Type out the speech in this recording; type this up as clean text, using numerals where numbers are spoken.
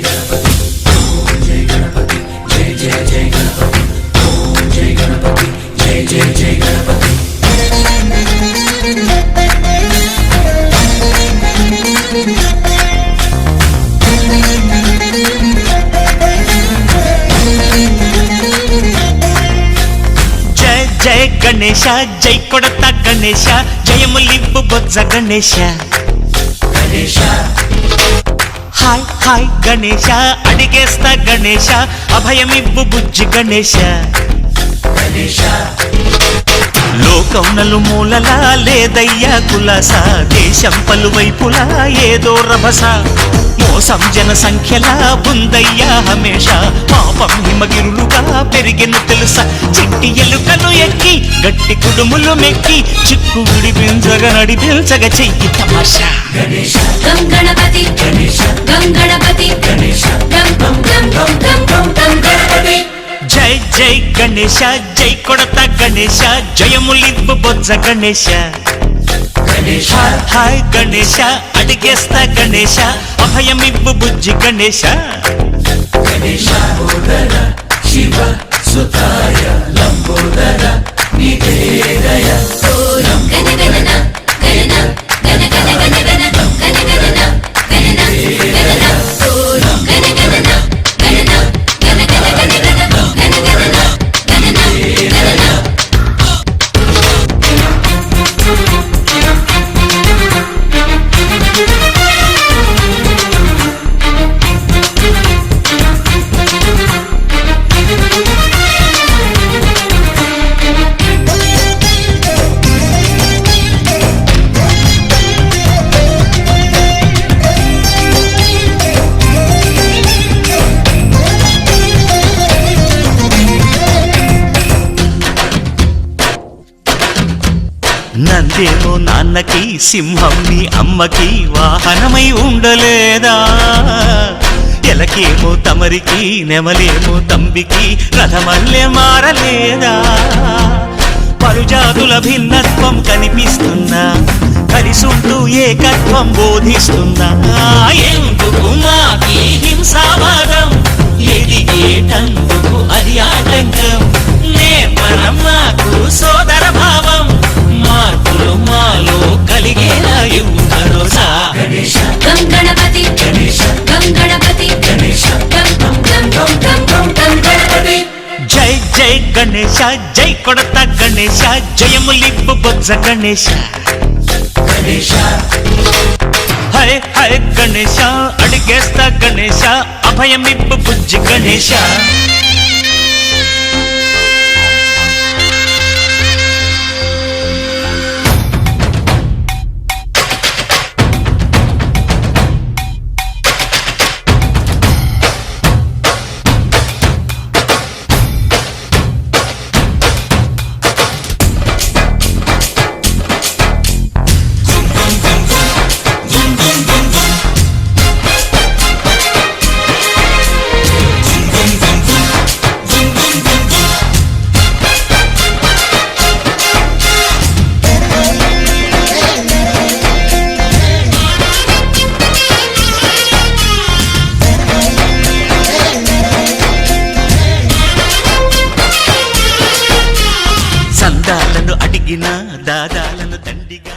गणपति ओम जय गणपति जय जय जय गणपति ओम जय गणपति जय जय जय गणपति जय जय गणेश जय कोडता गणेश जयमुलिब्बु बोज्ज गणेश गणेश हाय हाय गणेश अडिगेस्ता गणेश अभयमिब्बु बुज्जि गणेश गणेश లోకం నలుమూలలా లేదయ్యా కులాస దేశం పలువైపులా ఏదో రభస మోసం జన సంఖ్యలా ఉందయ్యా హమేష పాపం హిమగిరులుగా పెరిగెను తెలుసా చిట్టి ఎలుకలు ఎక్కి గట్టి కుడుములు మెక్కి చిక్కు విడిపించగ నడిపించగ చెయ్యి తమాషా गणेश गं गणपति गणेश गं गणपति गणेश गं गं गं गं गं गं गणपति జై జై గణేశ జై కొడత గణేశ జయములిబ్బు బొజ్జ గణేశ गणेश హాయ్ గణేశ అడిగేస్తా గణేశ అభయమిబ్బు బుజ్జి గణేశ गणेश लंबोदर शिव सुताय लंबोदर निवेदय गण गणना गणना गण गण गण गण गण गणना गणना गणना गण गणना गणना गण गण गण गण गण गणना गणना गणना నందేమో నాన్నకి సింహం నీ అమ్మకి వాహనమై ఉండలేదా ఎలకేమో తమరికి నెమలేమో తంబికి రథమల్లె మారలేదా పలుజాతుల భిన్నత్వం కనిపిస్తున్నా కలిసుంటూ ఏకత్వం బోధిస్తున్నా ఎందుకు మాకి హింసావాదం ఎదిగేటందుకు అది ఆటంకం నేపరం మాకు సోదర భావం మార్పులు మాలో కలిగేలా ఇవ్వు భరోసా गणेश गं गणपति गणेश गं गणपति गणेश गं गं गं गं गं गं गणपति జై జై గణేశ జై కొడత గణేశ జయములిబ్బు బొజ్జ గణేశ गणेश హై హై గణేశ అడిగేస్తా గణేశ అభయమిబ్బు బుజ్జి గణేశ సందాలను అడిగిన దాదాలను దండిగా